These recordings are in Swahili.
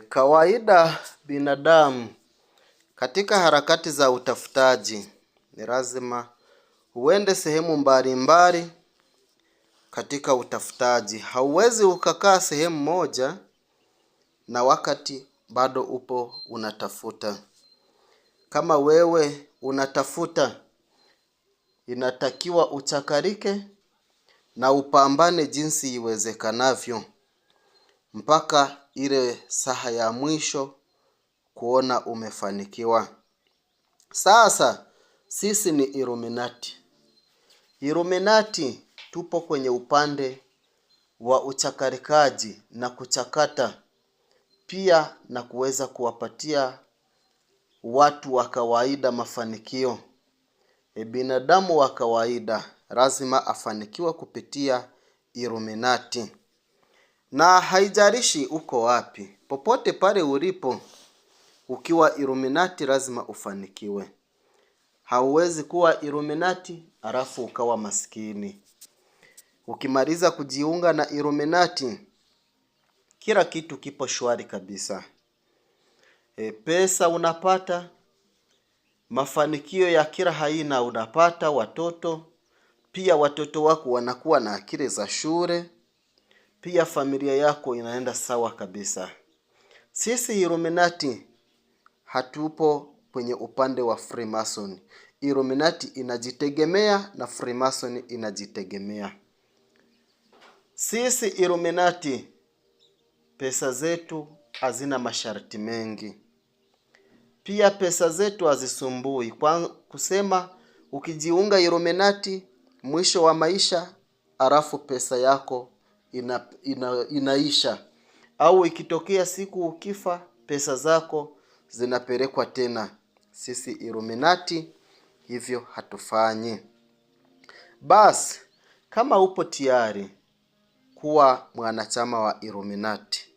Kawaida binadamu katika harakati za utafutaji ni lazima uende sehemu mbalimbali katika utafutaji. Hauwezi ukakaa sehemu moja na wakati bado upo unatafuta. Kama wewe unatafuta, inatakiwa uchakarike na upambane jinsi iwezekanavyo mpaka ile saha ya mwisho kuona umefanikiwa. Sasa sisi ni Illuminati. Illuminati tupo kwenye upande wa uchakarikaji na kuchakata, pia na kuweza kuwapatia watu wa kawaida mafanikio. Binadamu wa kawaida lazima afanikiwe kupitia Illuminati. Na haijalishi uko wapi, popote pale ulipo, ukiwa Illuminati lazima ufanikiwe. Hauwezi kuwa Illuminati alafu ukawa maskini. Ukimaliza kujiunga na Illuminati, kila kitu kipo shwari kabisa. Pesa unapata, mafanikio ya kila aina unapata, watoto, pia watoto wako wanakuwa na akili za shule, pia familia yako inaenda sawa kabisa. Sisi Illuminati hatupo kwenye upande wa Freemason. Illuminati inajitegemea na Freemason inajitegemea. Sisi Illuminati pesa zetu hazina masharti mengi. Pia pesa zetu hazisumbui. Kwa kusema ukijiunga Illuminati mwisho wa maisha alafu pesa yako inaisha. Au ikitokea siku ukifa pesa zako zinapelekwa tena. Sisi Illuminati hivyo hatufanyi. Basi kama upo tayari kuwa mwanachama wa Illuminati,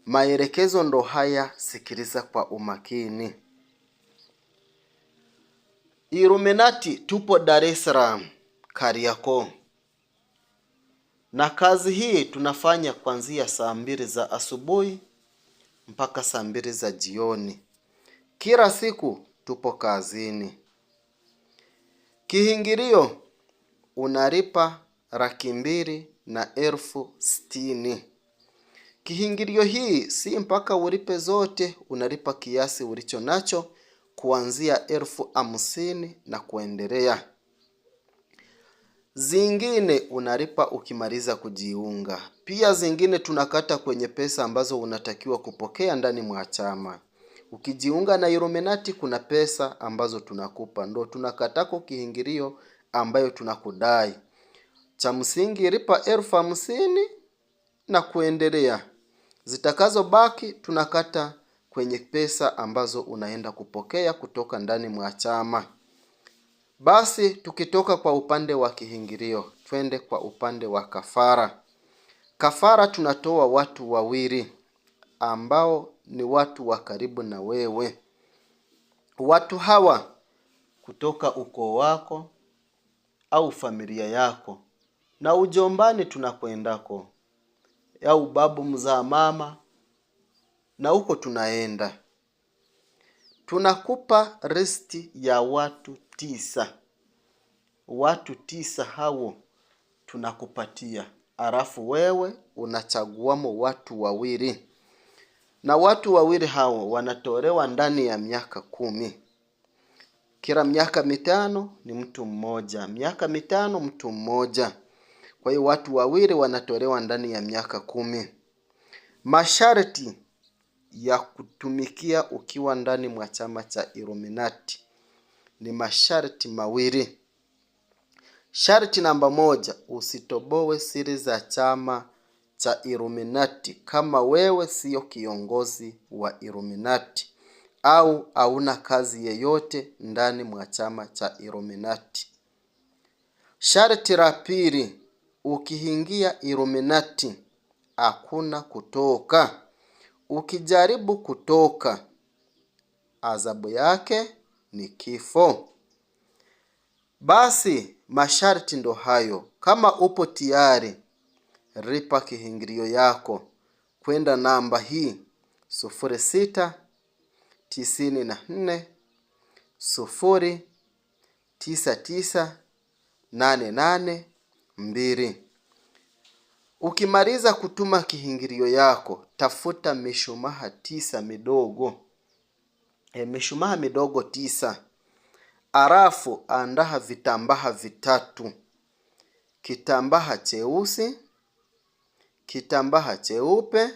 maelekezo ndo haya, sikiliza kwa umakini. Illuminati tupo Dar es Salaam, Kariakoo. Na kazi hii tunafanya kuanzia saa 2 za asubuhi mpaka saa 2 za jioni. Kila siku tupo kazini. Kiingilio unalipa 260,000. Kiingilio hii si mpaka ulipe zote, unalipa kiasi ulicho nacho kuanzia 50,000 na kuendelea. Zingine unalipa ukimaliza kujiunga. Pia zingine tunakata kwenye pesa ambazo unatakiwa kupokea ndani mwa chama. Ukijiunga na Illuminati kuna pesa ambazo tunakupa, ndo tunakatako kiingilio ambayo tunakudai. Cha msingi lipa 50,000 na kuendelea. Zitakazo baki tunakata kwenye pesa ambazo unaenda kupokea kutoka ndani mwa chama. Basi tukitoka kwa upande wa kiingilio, twende kwa upande wa kafara. Kafara tunatoa watu wawili ambao ni watu wa karibu na wewe. Watu hawa kutoka ukoo wako au familia yako, na ujombani tunakwendako, au babu mzaa mama, na huko tunaenda. Tunakupa listi ya watu 9. Watu 9 hao tunakupatia. Alafu wewe unachaguamo watu wawili. Na watu wawili hao wanatolewa ndani ya miaka 10. Kila miaka 5 ni mtu mmoja. Miaka 5 mtu mmoja. Kwa hiyo watu wawili wanatolewa ndani ya miaka 10. Masharti ya kutumikia ukiwa ndani mwa chama cha Illuminati ni masharti mawili. Sharti namba 1, usitoboe siri za chama cha Illuminati kama wewe sio kiongozi wa Illuminati au hauna kazi yeyote ndani mwa chama cha Illuminati. Sharti la pili, ukiingia Illuminati hakuna kutoka. Ukijaribu kutoka, adhabu yake ni kifo. Basi masharti ndo hayo. Kama upo tayari, lipa kiingilio yako kwenda namba hii 0694099882. Ukimaliza kutuma kihingilio yako, tafuta mishumaa 9 midogo. Mishumaa midogo 9. Alafu andaa vitambaa 3. Kitambaa cheusi, kitambaa cheupe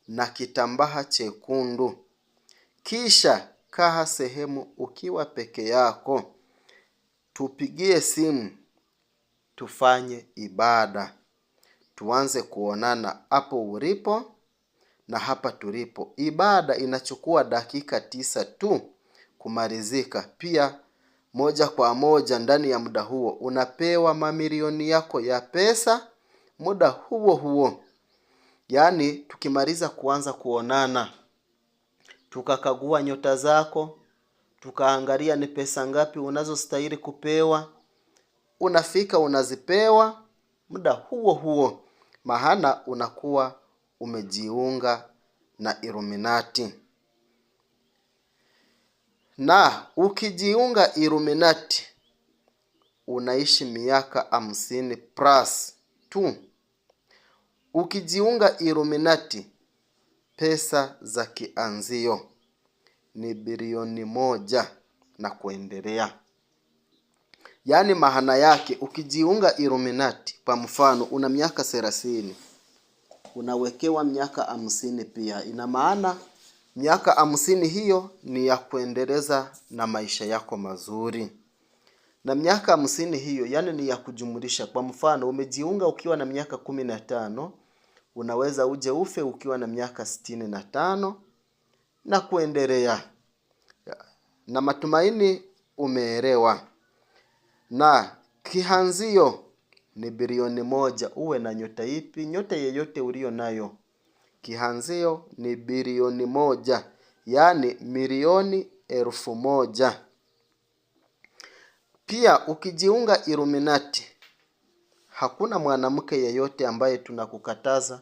na kitambaa chekundu. Kisha kaa sehemu ukiwa peke yako. Tupigie simu tufanye ibada. Tuanze kuonana hapo ulipo na hapa tulipo. Ibada inachukua dakika 9 tu kumalizika. Pia moja kwa moja ndani ya muda huo unapewa mamilioni yako ya pesa muda huo huo. Yaani tukimaliza kuanza kuonana, tukakagua nyota zako, tukaangalia ni pesa ngapi unazostahili kupewa, unafika unazipewa muda huo huo, maana unakuwa umejiunga na Illuminati. Na ukijiunga Illuminati unaishi miaka 50 plus tu. Ukijiunga Illuminati, pesa za kianzio ni bilioni 1 na kuendelea. Yaani maana yake ukijiunga Illuminati, kwa mfano una miaka 30, unawekewa miaka 50 pia. Ina maana miaka 50 hiyo ni ya kuendeleza na maisha yako mazuri. Na miaka 50 hiyo yani ni ya kujumulisha. Kwa mfano umejiunga ukiwa na miaka 15, unaweza uje ufe ukiwa na miaka 65 na kuendelea. Na matumaini umeelewa. Na kianzio ni bilioni 1. Uwe na nyota ipi, nyota yeyote ulio nayo, kianzio ni bilioni 1, yani milioni 1000. Pia ukijiunga Illuminati, hakuna mwanamke yeyote ambaye tunakukataza.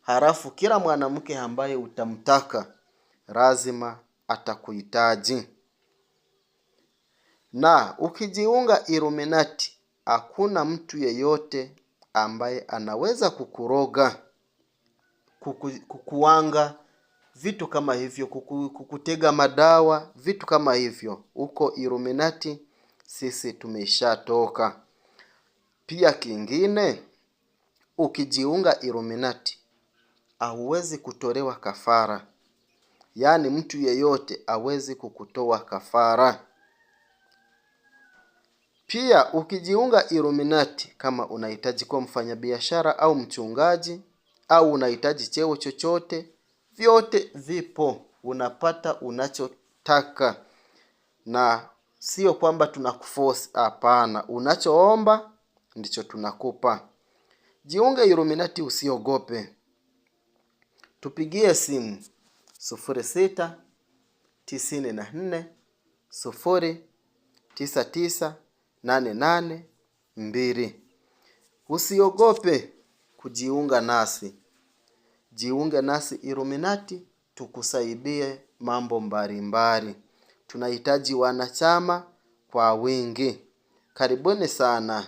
Halafu kila mwanamke ambaye utamtaka lazima atakuhitaji. Na ukijiunga Illuminati, hakuna mtu yeyote ambaye anaweza kukuroga, kukuanga, vitu kama hivyo, kukutega madawa, vitu kama hivyo. Uko Illuminati sisi tumeshatoka. Pia kingine, ukijiunga Illuminati hauwezi kutolewa kafara. Yaani mtu yeyote hawezi kukutoa kafara. Pia ukijiunga Illuminati, kama unahitaji kuwa mfanyabiashara au mchungaji au unahitaji cheo chochote, vyote vipo. Unapata unachotaka. Na sio kwamba tunakuforce, hapana. Unachoomba ndicho tunakupa. Jiunge Illuminati, usiogope. Tupigie simu 0694099882. Usiogope kujiunga nasi. Jiunge nasi Illuminati, tukusaidie mambo mbalimbali. Tunahitaji wanachama kwa wingi. Karibuni sana.